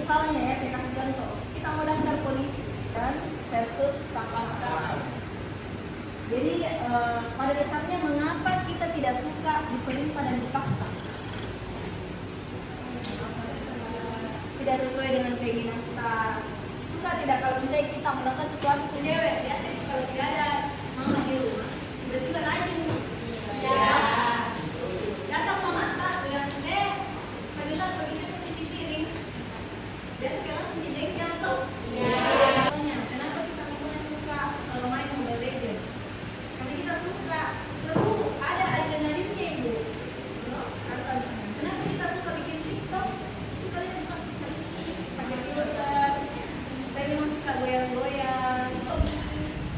misalnya ya, saya kasih contoh, kita mau daftar polisi dan versus paksa. Jadi pada dasarnya mengapa kita tidak suka diperintah dan dipaksa? Tidak sesuai dengan keinginan kita. Suka tidak kalau misalnya kita melakukan sesuatu ke cewek, biasanya kalau tidak ada mama di rumah, tiba-tiba rajin. Ya. Datang mama tak bilang, Fadila pergi ke cuci piring. Biasa kita cuci jengkel tuh. Ya. Kenapa kita mempunyai suka kalau main Mobile Legends? Karena kita suka seru, ada adrenalinnya ibu. Kenapa kita suka bikin TikTok? Suka lihat pakai filter. Saya memang suka goyang-goyang,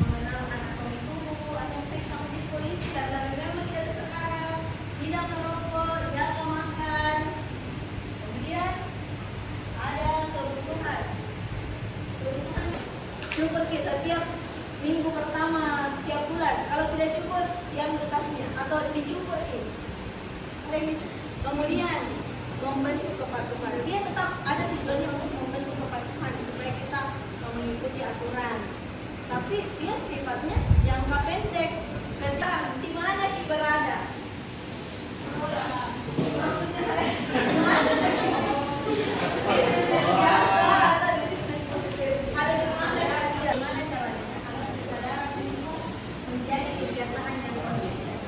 mengenal anatomi tubuh, atau saya kamu di polisi karena memang tidak sekarang, tidak merokok, jaga makan. Kemudian ada kebutuhan cukur setiap minggu pertama tiap bulan. Kalau tidak cukur, yang bekasnya atau dicukur kemudian membentuk kepatuhan. Dia tetap ada tujuannya untuk membentuk kepatuhan supaya kita mengikuti aturan. Tapi dia sifatnya jangka pendek. Tentang di mana kita berada. Maksudnya ada di mana hasil, mana caranya agar kesadaran itu menjadi kebiasaan yang konsisten.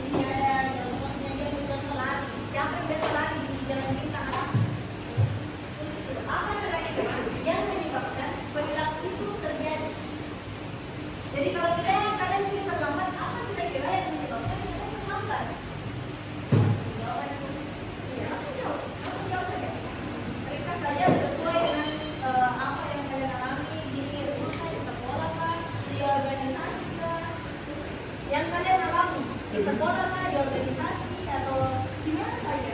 Ini ada contohnya, dia contoh lari. Siapa yang biasa lari di jalan bintang? Apa kira-kira yang menyebabkan perilaku itu terjadi? Jadi kalau misalnya kalian ingin terlambat, apa kira-kira yang menyebabkan kalian terlambat? Langsung jawab saja. Mereka saja sesuai dengan apa yang kalian alami di rumah, di sekolah kan, di organisasi kan. Yang kalian alami di sekolah kan, di organisasi atau di mana saja.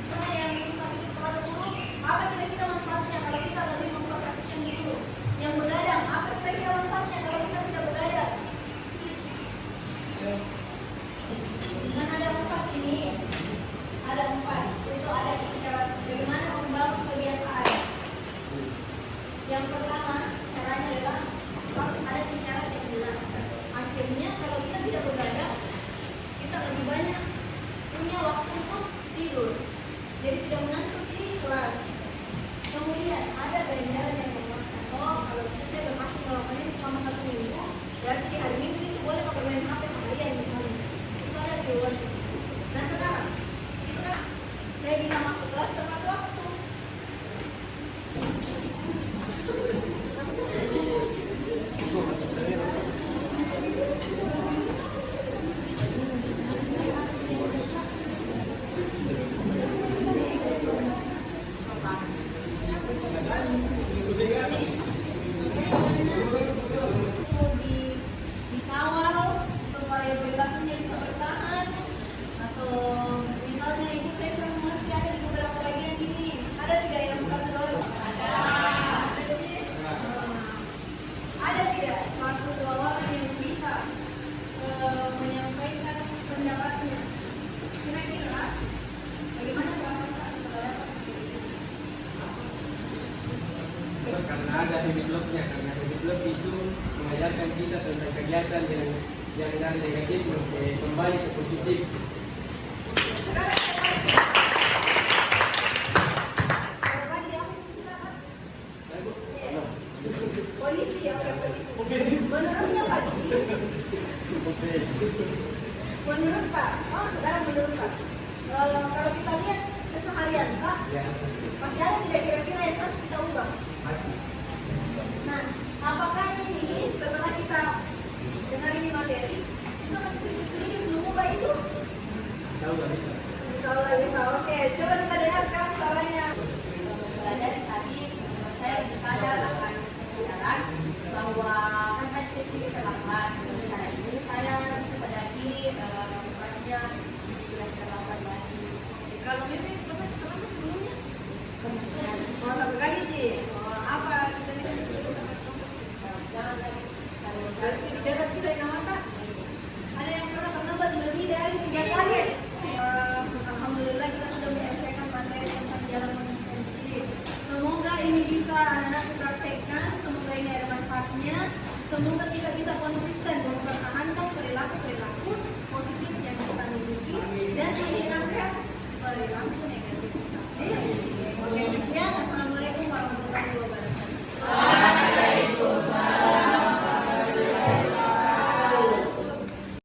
Karena yang suka bikin kepada guru, apa kira-kira manfaatnya kalau kita lebih memperhatikan guru? Yang begadang, apa kira-kira manfaatnya kalau kita tidak begadang? Dan ada 4 ini, ada 4. Itu ada isyarat bagaimana membangun kebiasaan. Yang pertama, caranya adalah harus ada isyarat yang jelas. Akhirnya kalau kita tidak begadang, kita lebih banyak punya waktu untuk tidur. Jadi tidak mengantuk di kelas. Kemudian ada ganjaran yang memuaskan. Oh, kalau kita berhasil melakukan ini selama 1 minggu, berarti di hari Minggu itu boleh pakai main HP seharian misalnya. Itu ada di luar. Nah sekarang, itu kan saya bisa masuk kelas tepat waktu. Dikawal supaya perilakunya bisa bertahan, atau misalnya ibu saya pernah mengerti ada di beberapa bagian ini, ada tidak yang bukan terdorong? Ada tidak 1-2 orang yang bisa menyampaikan pendapatnya? Kira-kira bagaimana perasaan setelah dapat? Terus karena ada habit lock-nya, karena habit lock itu mengajarkan kita tentang kegiatan yang dari negatif kembali ke positif. Polisi ya, polisi. Menurutnya Pak? Menurut Pak? Oh, sekarang menurut Pak. Kalau kita lihat keseharian Pak, masih ada tidak kira-kira yang harus kita ubah? Masih. Nah, apakah ini setelah kita dengar ini materi, bisa sedikit mengubah itu? Insya Allah bisa. Insya Allah bisa. Oke, coba kita dengar sekarang suaranya. Belajar tadi, saya lebih sadar akan kesadaran bahwa kan saya sedikit terlambat. Dengan cara ini saya bisa sadari bukannya tidak terlambat lagi. Kalau memang